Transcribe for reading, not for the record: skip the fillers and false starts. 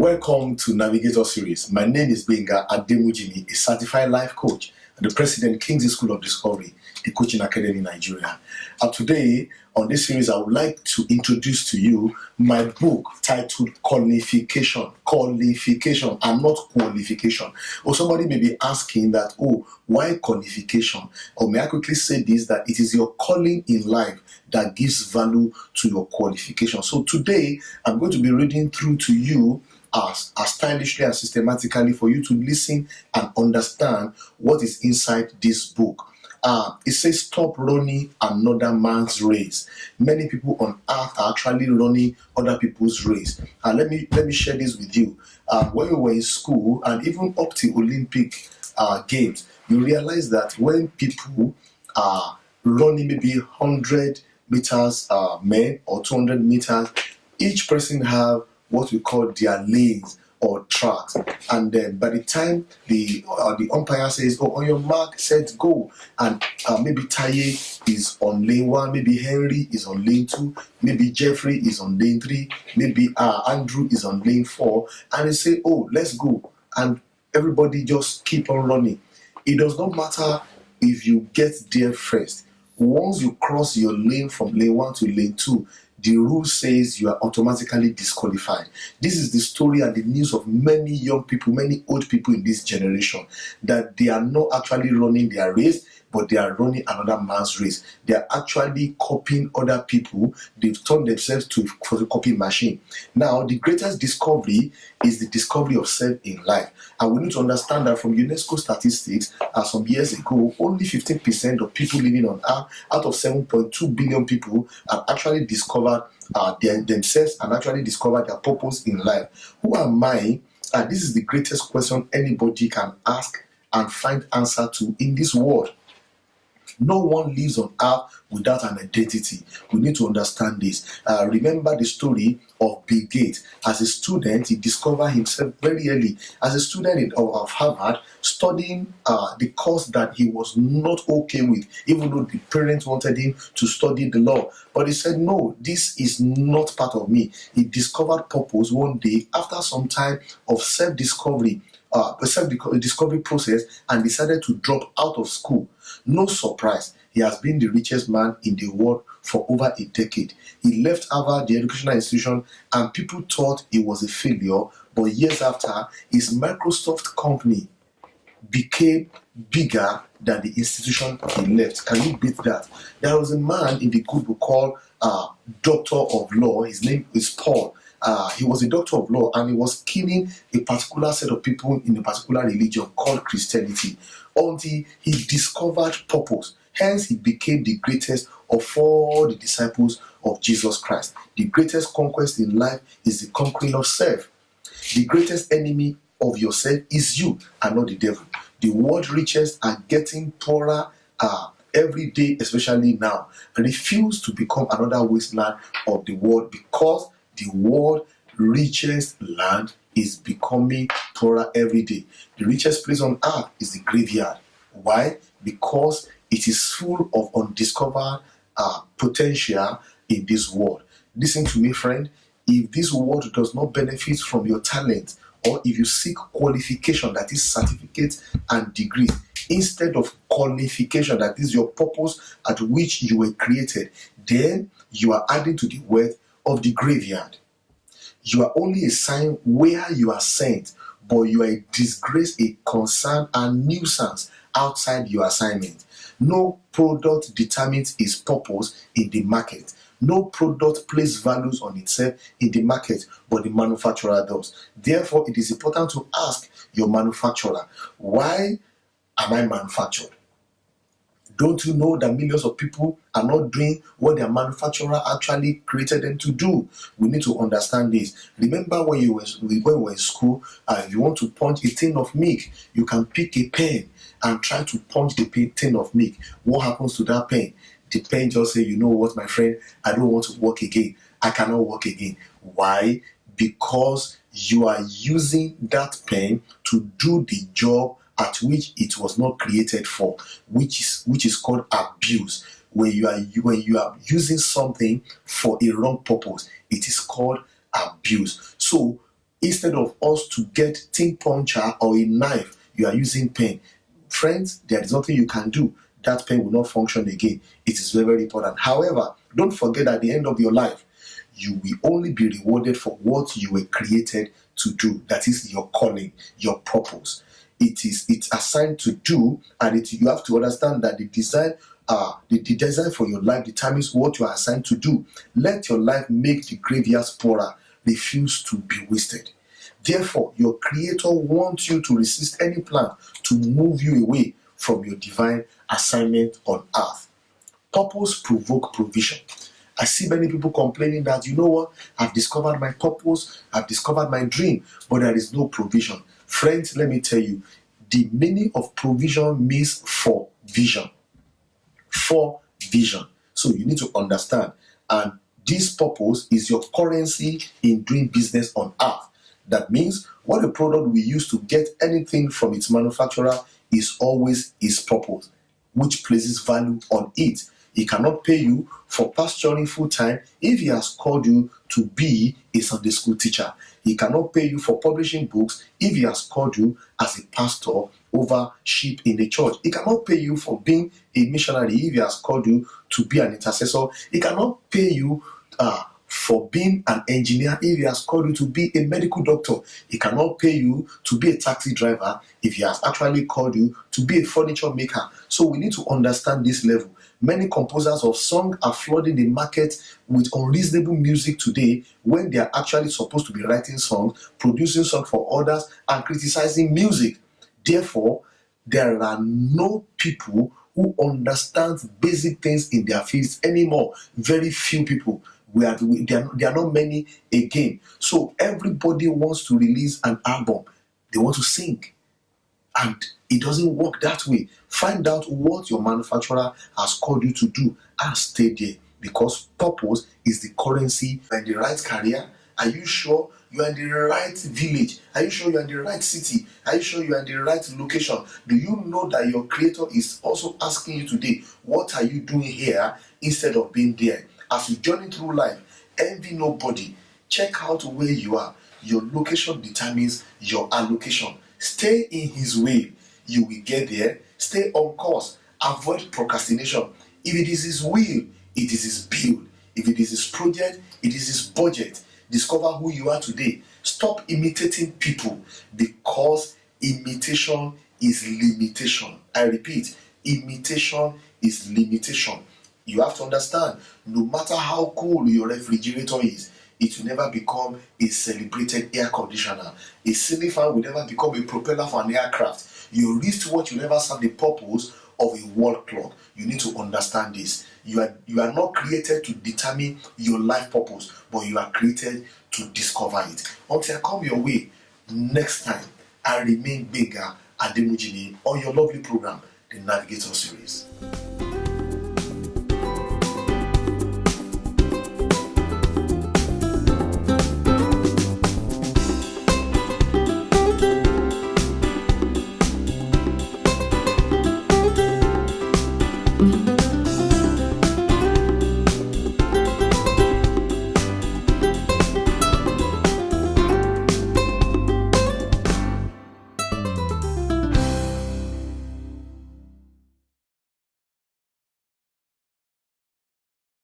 Welcome to Navigator Series. My name is Benga Ademujimi, a certified life coach and the president, Kingsley School of Discovery, the coaching academy in Nigeria. And today, on this series, I would like to introduce to you my book titled Qualification, and not Qualification. Or somebody may be asking that, why qualification? Or may I quickly say this, that it is your calling in life that gives value to your qualification. So today, I'm going to be reading through to you as stylishly and systematically for you to listen and understand what is inside this book. It says, stop running another man's race. Many people on earth are actually running other people's race. Let me share this with you. When we were in school and even up to Olympic games, you realize that when people are running maybe 100 meters men or 200 meters, each person have what we call their lanes or tracks, and then by the time the umpire says, on your mark, set, go, and maybe Taye is on lane 1, maybe Henry is on lane 2, maybe Jeffrey is on lane 3, maybe Andrew is on lane 4, and they say, let's go, and everybody just keep on running. It does not matter if you get there first. Once you cross your lane from lane 1 to lane 2, the rule says you are automatically disqualified. This is the story and the news of many young people, many old people in this generation, that they are not actually running their race, but they are running another man's race. They are actually copying other people. They've turned themselves to a photocopy machine. Now, the greatest discovery is the discovery of self in life. And we need to understand that from UNESCO statistics, some years ago, only 15% of people living on Earth, out of 7.2 billion people, have actually discovered themselves and actually discovered their purpose in life. Who am I? And this is the greatest question anybody can ask and find answer to in this world. No one lives on earth without an identity. We need to understand this. Remember the story of Bill Gates. As a student, he discovered himself very early. As a student of Harvard, studying the course that he was not okay with, even though the parents wanted him to study the law. But he said, no, this is not part of me. He discovered purpose one day after some time of self-discovery. Self-discovery process, and decided to drop out of school. No surprise, he has been the richest man in the world for over a decade. He left Harvard, the educational institution, and people thought he was a failure, but years after, his Microsoft company became bigger than the institution he left. Can you beat that? There was a man in the good book called Doctor of Law. His name is Paul. He was a doctor of law, and he was killing a particular set of people in a particular religion called Christianity until he discovered purpose. Hence, he became the greatest of all the disciples of Jesus Christ. The greatest conquest in life is the conquering of self. The greatest enemy of yourself is you and not the devil. The world riches are getting poorer every day, especially now. Refuse to become another wasteland of the world, because the world richest land is becoming poorer every day. The richest place on earth is the graveyard. Why? Because it is full of undiscovered potential in this world. Listen to me, friend. If this world does not benefit from your talent, or if you seek qualification, that is certificate and degree, instead of qualification, that is your purpose at which you were created, then you are adding to the wealth of the graveyard. You are only a sign where you are sent, but you are a disgrace, a concern, and nuisance outside your assignment. No product determines its purpose in the market. No product places values on itself in the market, but the manufacturer does. Therefore, it is important to ask your manufacturer, why am I manufactured? Don't you know that millions of people are not doing what their manufacturer actually created them to do? We need to understand this. Remember when we were in school, if you want to punch a tin of milk, you can pick a pen and try to punch the tin of milk. What happens to that pen? The pen just say, you know what, my friend, I don't want to work again. I cannot work again. Why? Because you are using that pen to do the job at which it was not created for, which is called abuse. When you are using something for a wrong purpose, it is called abuse. So Instead of us to get tin puncher or a knife, you are using pen. Friends, there is nothing you can do. That pen will not function again. It is very, very important. However, don't forget at the end of your life, you will only be rewarded for what you were created to do. That is your calling, your purpose. It's assigned to do, and you have to understand that the design for your life determines what you are assigned to do. Let your life make the graveyards poorer. Refuse to be wasted. Therefore, your Creator wants you to resist any plan to move you away from your divine assignment on earth. Purpose provoke provision. I see many people complaining that, you know what, I've discovered my purpose, I've discovered my dream, but there is no provision. Friends, let me tell you, the meaning of provision means for vision. For vision. So you need to understand. And this purpose is your currency in doing business on earth. That means what a product we use to get anything from its manufacturer is always his purpose, which places value on it. He cannot pay you for pastoring full time if he has called you to be a Sunday school teacher. He cannot pay you for publishing books if he has called you as a pastor over sheep in the church. He cannot pay you for being a missionary if he has called you to be an intercessor. He cannot pay you for being an engineer if he has called you to be a medical doctor. He cannot pay you to be a taxi driver if he has actually called you to be a furniture maker. So we need to understand this level. Many composers of song are flooding the market with unreasonable music today when they are actually supposed to be writing songs, producing songs for others, and criticizing music. Therefore, there are no people who understand basic things in their fields anymore. Very few people. There are not many again. So everybody wants to release an album. They want to sing. And it doesn't work that way. Find out what your manufacturer has called you to do and stay there. Because purpose is the currency. Are you in the right career? Are you sure you are in the right village? Are you sure you are in the right city? Are you sure you are in the right location? Do you know that your Creator is also asking you today, what are you doing here instead of being there? As you journey through life, envy nobody. Check out where you are. Your location determines your allocation. Stay in His way. You will get there. Stay on course. Avoid procrastination. If it is His will, it is His build. If it is His project, it is His budget. Discover who you are today. Stop imitating people, because imitation is limitation. I repeat, imitation is limitation. You have to understand, no matter how cool your refrigerator is, it will never become a celebrated air conditioner. A ceiling fan will never become a propeller for an aircraft. Your wristwatch will never serve the purpose of a wall clock. You need to understand this. You are not created to determine your life purpose, but you are created to discover it. Until I come your way next time, I remain Gbenga Ademujimi on your lovely program, the Navigator Series.